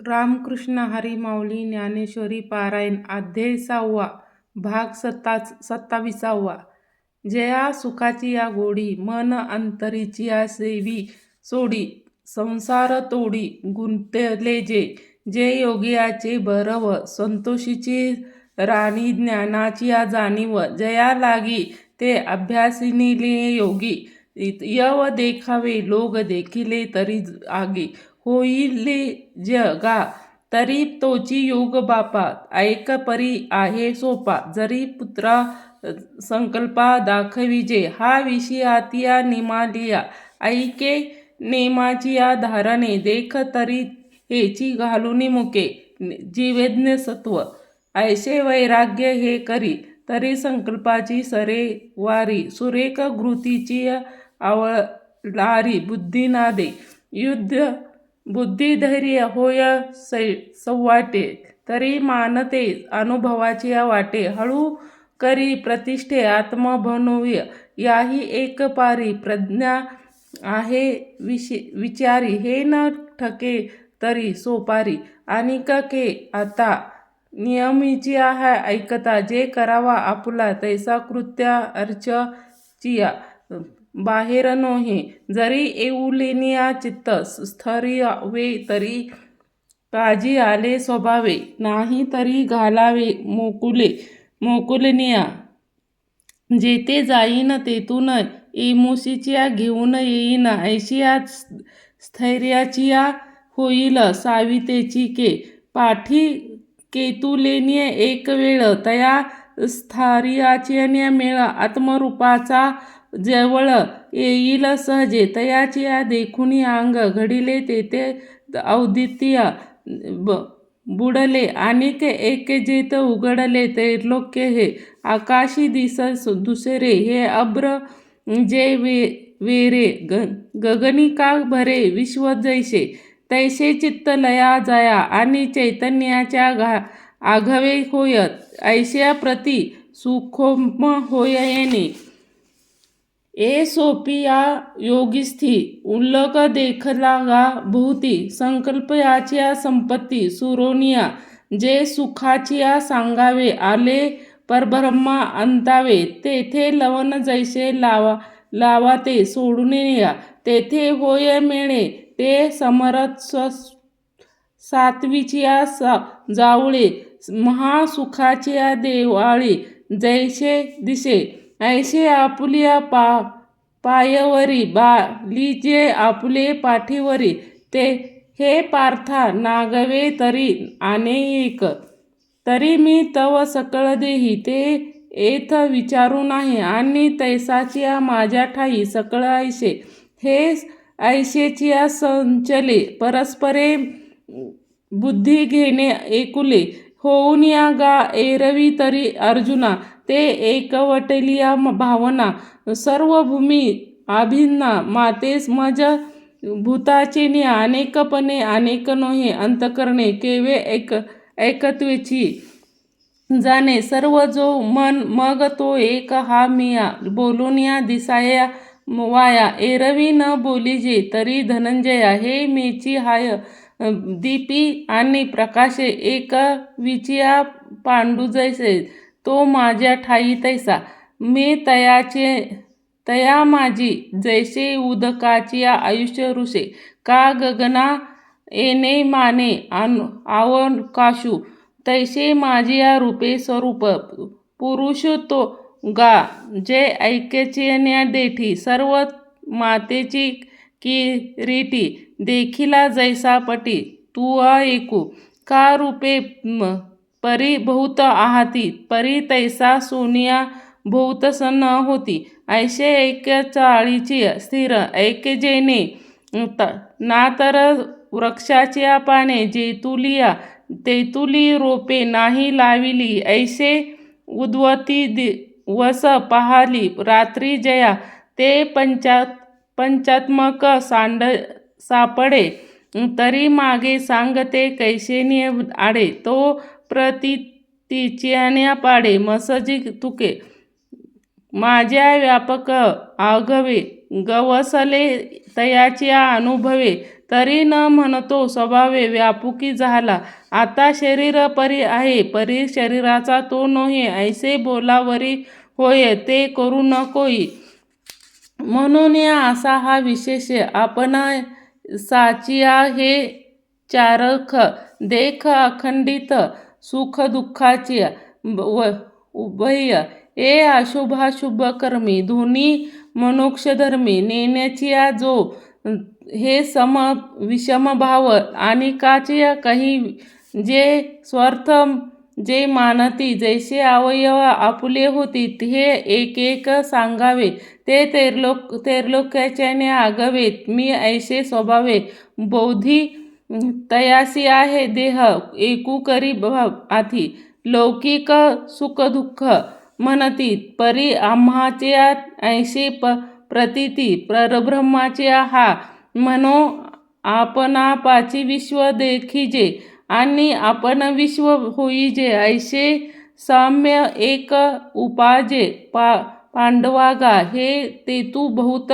रामकृष्ण हरी माऊली ज्ञानेश्वरी पारायण अध्याय 6वा भाग 27. जया सुखाची या गोडी मन अंतरीची या सेवी सोडी संसार तोडी गुंतले जे योगियाचे भरव संतोषीची राणी ज्ञानाची या जाणीव जया लागी ते अभ्यासिनीले योगी यव देखावे लोक देखिले तरी आगी होईले जगा तरी तोची योग बापा ऐक परी आहे सोपा जरी पुत्रा संकल्पा दाखविजे हा विषयातिया निमालिया ऐके नेमाची या धारणे देख तरी हेची घालूनी मुके जीवेज्ञ सत्व ऐसे वैराग्य हे करी तरी संकल्पाची सरे वारी सुरेख घृतीची आवळारी बुद्धी नादे युद्ध बुद्धी धैर्य होय सव्वाटे तरी मानते अनुभवाची वाटे हळू करी प्रतिष्ठे आत्म बनवूय याही एक पारी प्रज्ञा आहे विचारी हे न ठके तरी सोपारी आणि के आता नियमीची आहे ऐकता जे करावा आपुला तैसा कृत्या अर्चचिया बाहेर नोहे जरी येऊलेनिया चित्त स्थैर्य वे तरी काजी आले स्वभावे नाही तरी घालावे मोकुलनिया जेथे जाईन तेथून एमुशीच्या घेऊन येईन ऐशिया स्थैर्याची होईल सावितेची के पाठी केतुलेनिय एक वेळ तया स्थार्याची मेळ आत्मरूपाचा जवळ येईल सहजे तयाची देखुनी अंग घडिले तेथे औदित्य बुडले अनेक एक जेत उघडले त्रैलोक्य हे आकाशी दिस दुसरे हे अब्र जे वेरे गगनी का भरे विश्व जैसे तैसे चित्त लया जया आणि चैतन्याच्या आघवे होयत ऐशा प्रती सुखोम होय येणे ए सोपिया योगिस्थी उल्लक देखला गा भूती संकल्प याच्या संपत्ती सुरोनिया जे सुखाचिया सांगावे आले परब्रह्मा अंतावे तेथे लवन जैसे लावाते सोडून या तेथे होय मेळे ते समरथ सात्विचिया जावळे महासुखाचिया देवाळी जैसे दिसे ऐसे आपुलिया पायवरी बालीजे आपुले पाठीवरी ते हे पार्था नागवे तरी अनेक तरी मी तव सकळ देही ते येथ विचारू नाही आणि तैसाची माझ्या ठाई सकळ ऐसे हे ऐशेचिया संचले परस्परे बुद्धी घेणे एकुले होऊन या गा एरवी तरी अर्जुना ते एकवटलिया भावना सर्व भूमी अभिन्ना मातेस मज भूताचे नि अनेकपणे अनेक नोहे अंतकरणे केवे एकत्वेची जाणे सर्व जो मन मग तो एक हा मिया बोलून या दिसाया वाया एरवी न बोलीजे तरी धनंजया हे मेची हाय दीपी आणि प्रकाशे एक विचिया पांडू जैसे तो माझ्या ठाई तैसा मी तया माझी जैसे उदकाची आयुष्य ऋषे का गगना येणे माने आवकाशू तैसे माझी रूपे स्वरूप पुरुष तो गा जे ऐक्यचे देठी सर्व मातेची किरीटी देखिला जैसा पटी तू ऐकू का रूपे परी बहुत आहाती परी तैसा सोनिया बहुत सन होती ऐसे ऐक्य चाळीची स्थिर ऐक्य जेने ना तर वृक्षाच्या पाने जेतुलिया तेतुली रोपे नाही लाविली ऐसे उद्वती दिवस पाहाली रात्री जया ते पंचात्मक सापडे तरी मागे सांगते कैसेनी आडे तो प्रतितीच्याने पाडे मसजी तुके माझ्या व्यापक आघवे गवसले तयाच्या अनुभवे तरी न म्हणतो स्वभावे व्यापुकी झाला. आता शरीर परी आहे, परी शरीराचा तो नोहे. ऐसे बोलावरी होय, ते करू नकोई. म्हणून या असा हा विशेष आपणा साचिया हे चारख देख अखंडित सुख दुःखाची उभय ए अशुभाशुभ कर्मी धुनी मनुष्यधर्मी नेण्याची जो हे सम विषम भाव आणि काची काही जे स्वार्थ जे मानती जैसे अवयव आपुले होती हे एक एक सांगावे ते तैर्लोक्याच्याने आगवेत. मी ऐसे स्वभावे बौद्धी तयासी आहे देह एकू करी आधी लौकिक सुख दुःख म्हणती परी आम्हाचे ऐसे प्रतीती परब्रह्माचे हा म्हणो आपणापाची विश्व देखिजे आणि आपण विश्व होईजे. ऐसे साम्य एक उपाजे पांडवागा हे तेतू बहुत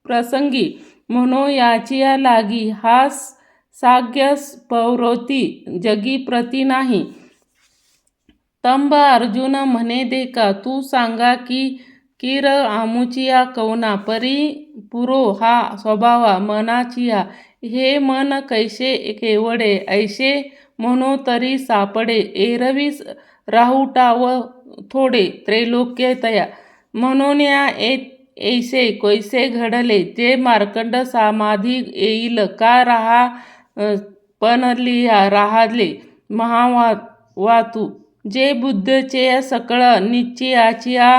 प्रसंगी म्हणो याची लागी हा साग्य पौरोती जगी प्रती नाही. तंब अर्जुन म्हणे देखा तू सांगा की किर आमुचिया कवना परी पुरो हा स्वभावा मनाचिया हे मन कैसे केवडे ऐसे म्हणो तरी सापडे एरवी राहुटाव थोडे त्रैलोक्य तया. म्हणून या ऐसे कैसे घडले जे मार्कंड समाधी येईल का पणलिया राहले महावातू जे बुद्धचे सकळ निश्चयाचिया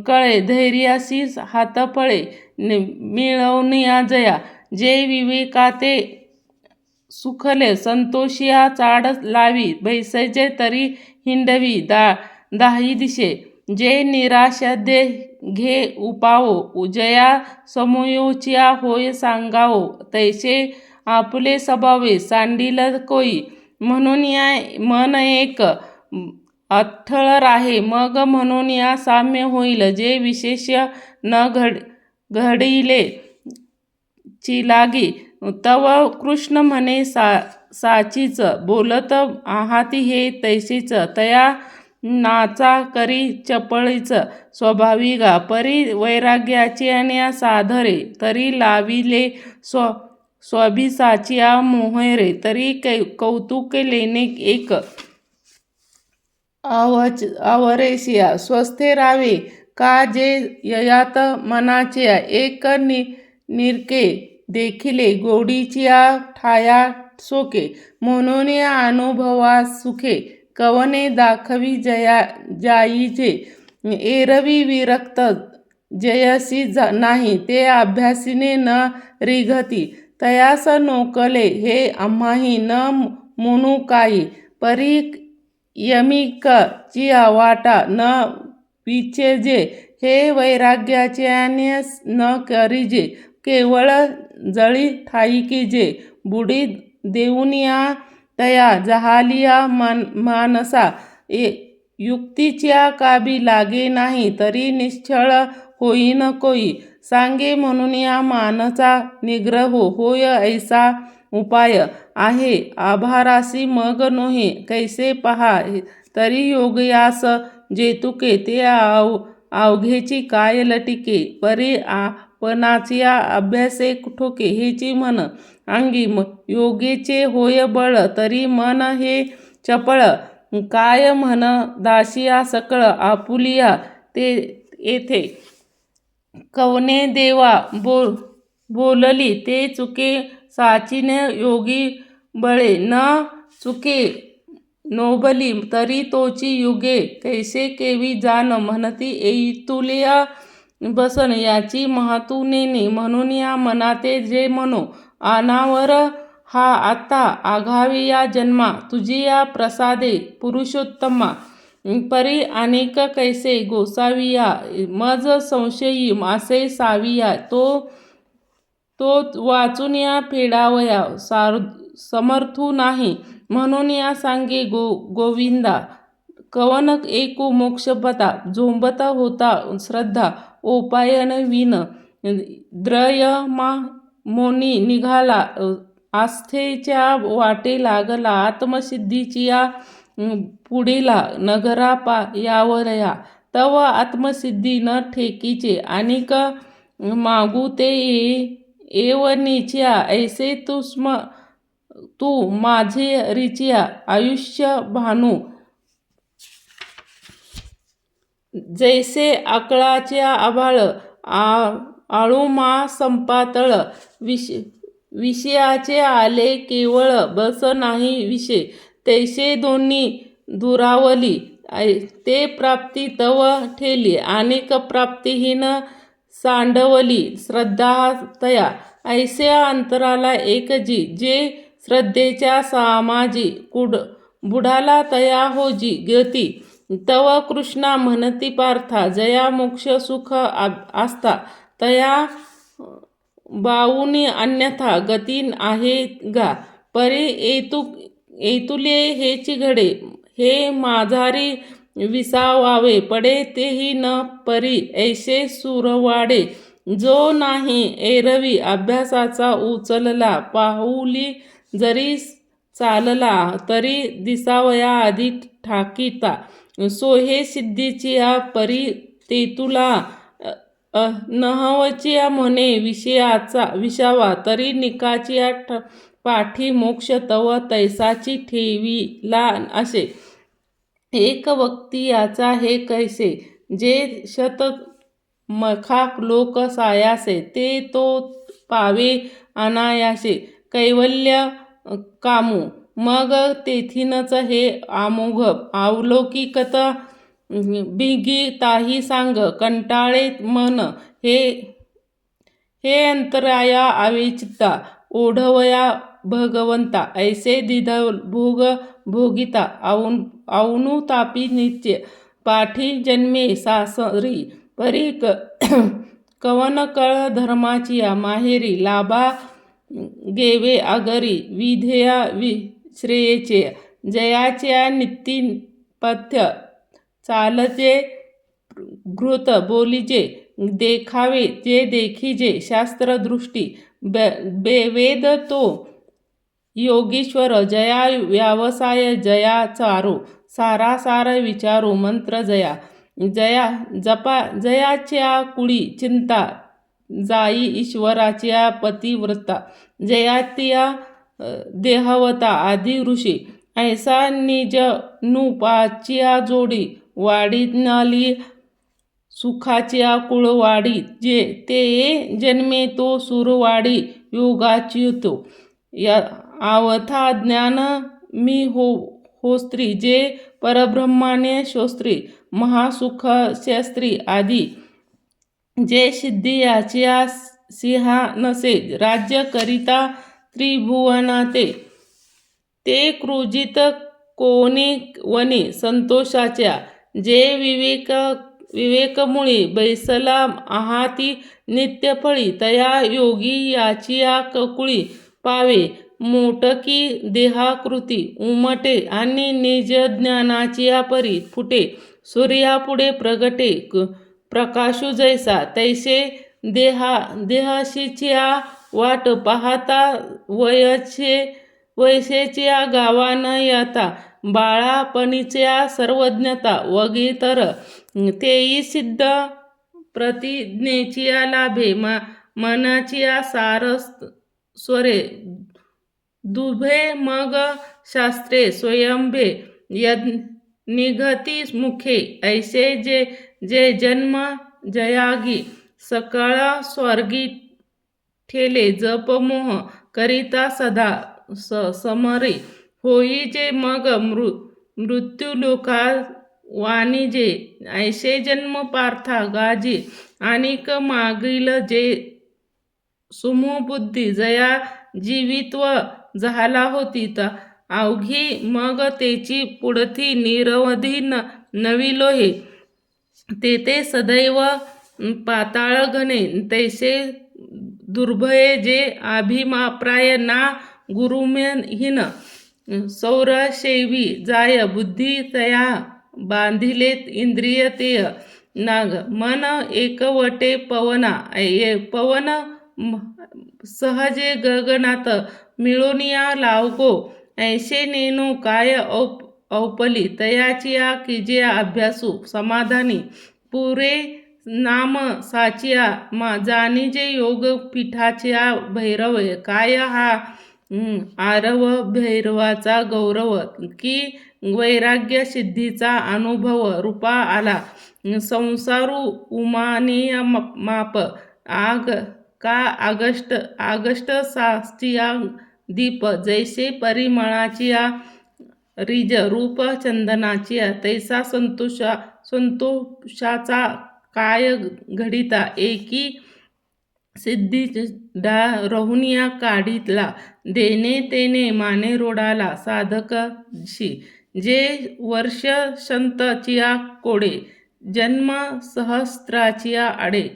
कळे धैर्यासी हातपळे मिळवनिया जया जे विवेकाते सुखले संतोषिया चाड लावी बैसजे तरी हिंडवी दाही दिशे जे निराशाद्ये घे उपावो जया समयोचिया होय सांगावो तैसे आपुले स्वभावे सांडिल कोई. म्हणून या मन एक अठ्ठळ राहे मग म्हणून या साम्य होईल जे विशेष न घडिले चिलागी. तव कृष्ण म्हणे साचीच बोलत आहाती हे तैसेच तया नाचा करी चपळीच स्वाभाविका परी वैराग्याचे आणि साधरे तरी लाविले स्वाभिसाचिया मोहरे तरी कौतुक लेणे एक आवरेशिया स्वस्थे रावे का जे ययात मनाचे एक निरके देखिले गोडीचिया ठाया सोके. म्हणून या अनुभवा सुखे कवने दाखवी जाईजे एरवी विरक्त जयसी नाही ते अभ्यासीने न रिघती तयास नोकले हे आम्हाही न म्हणू काही परी यमिक ची वाटा न विचेजे हे वैराग्याचे न करीजे केवळ जळी ठाईकीजे बुडी देऊनिया तया जहालिया मानसा युक्तीच्या काबी लागे नाही तरी निश्चळ होईन कोई. सांगे म्हणून या मानचा निग्रह होय ऐसा उपाय आहे आभारासी मग नोहे कैसे पहा तरी योगयास जेतुके ते अवघेची काय लटिके परी आपणाच्या अभ्यासे ठोके हेची मन अंगी योगेचे होय बळ तरी मन हे चपळ काय म्हण दासिया सकळ आपुलिया ते येथे कवने देवा बोलली ते चुके साचिने योगी बळे न चुके नोबली तरी तोची युगे कैसे केवी जाण म्हणती येईतुलिया बसन याची महतू नेणे. म्हणून या मनाते जे म्हणो अनावर हा आता आघावी या जन्मा तुझी या प्रसादे पुरुषोत्तमा परी अनेक कैसे गोसाविया मज संशयी मासे साविया तो वाचून या फेडावया समर्थू नाही. म्हणून या सांगे गोविंदा कवन एकू मोक्षपता झोंबता होता श्रद्धा ओपायन विन द्रयमा मोनी निघाला आस्थेच्या वाटे लागला आत्मसिद्धीचिया पुढीला नगरा यावरया तव आत्मसिद्धी न ठेकीचे आणिक मागू ते एवनीच्या ऐसे तू माझे रिचिया आयुष्य भानू जैसे आकळाच्या आभाळ आळूमा संपातळ विषयाचे आले केवळ बस नाही विषय तैसे दोन्ही दुरावली ते प्राप्ती तव ठेली आणिक प्राप्तिहीन सांडवली श्रद्धा तया ऐसे अंतराला एकजी जे श्रद्धेच्या सामाजी बुडाला तया होजी गती तव कृष्णा म्हणती पार्था जया मोक्ष सुख आस्था तया बाऊनी अन्यथा गती आहे गा परी एतुले हेची घडे हे माझारी विसावावे पडे तेही न परी ऐसे सुरवाडे जो नाही एरवी अभ्यासाचा उचलला पाऊली जरी चालला तरी दिसावया आधी ठाकीता सोहे सिद्धीची परी तेतुला नहवची म्हणे विषावा तरी निकाची पाठी मोक्ष तव तैसाची ठेवीला असे एक वक्ती याचा हे कैसे जे शत मखा लोक सायासे ते तो पावे अनायासे कैवल्य कामू मग तेथीनच हे आमोघ अवलौकिकत बिगी ताही सांग कंटाळे मन हे अंतराया आवेचिता ओढवया भगवंता ऐसे दिध भोगिता औनु तापी नित्य पाठी जन्मे सासरी परी कवन कळ धर्माची माहेरी लाभा गेवे आगरी विधेया श्रेयेचे जयाच्या नित्ती पथ्य चालचे घृत बोलीचे देखावे जे देखीजे शास्त्रदृष्टी वेद तो योगीश्वर जया व्यवसाय जया चारो सारासार विचारो मंत्र जयाच्या कुळी चिंता जाई ईश्वराच्या पतिव्रता जयातिया देहवता आदी ऋषी ऐसा निज नुपाच्या जोडी वाढीनाली सुखाच्या कुळवाडी जे ते जन्मे तो सुरवाडी योगाच्युतो आवथा ज्ञान मी हो स्त्री जे परब्रह्माने शोस्त्री महासुख शास्त्री आदी जे सिद्धी याच्या सिंहानसे राज्य करिता त्रिभुवनाते ते क्रुजित कोणी वनी संतोषाच्या जे विवेकमुळी बैसला आहाती नित्यफळी तया योगी याची कुळी पावे मोटकी देहाकृती उमटे आणि निज ज्ञानाची परी फुटे सूर्यापुढे प्रगटे प्रकाशू जैसा तैसे देहाशीच्या वाट पाहता वयसेच्या गावान याता बाळापणीच्या सर्वज्ञता वगैतर तेही सिद्ध प्रतिज्ञेची लाभे मनाची सारस्वरे दुभे मग शास्त्रे स्वयंभे निघती मुखे ऐसे जे जन्म जयागी सकळ स्वर्गी ठेले जप मोह करिता सदा समरे होई जे मग मृत्यू लोका वाणिजे ऐसे जन्म पार्था गाजी आणिक मागील जे सुमोबुद्धी जया जीवित्व झाला होती अवघी मग तेची पुढती निरवधी नवी लोहे तेथे सदैव पाताळ घने तैसे दुर्भये जे अभिप्राय ना गुरुमेहीन सौरशैवी जाय बुद्धी तया बांधिलेत इंद्रिय तेय नाग मन एकवटे पवन सहजे गगनात मिळोनिया लावगो ऐशे नेनो काय औपली तयाचिया किजिया अभ्यासू समाधानी पुरे नाम साचिया जाणीजे योग पीठाच्या भैरव काय हा आरव भैरवाचा गौरव की वैराग्य सिद्धीचा अनुभव रूपा आला संसारू उमानीय माप आग का आगष्ट साचिया दीप जैसे परिमळाचिया रिज रूप चंदनाची तैसा संतोषाचा काय घडिता एकी सिद्धी रहुनिया काढितला देणे तेने माने रोडाला साधकशी जे वर्ष शंतचिया कोडे जन्म सहस्त्राचिया आडे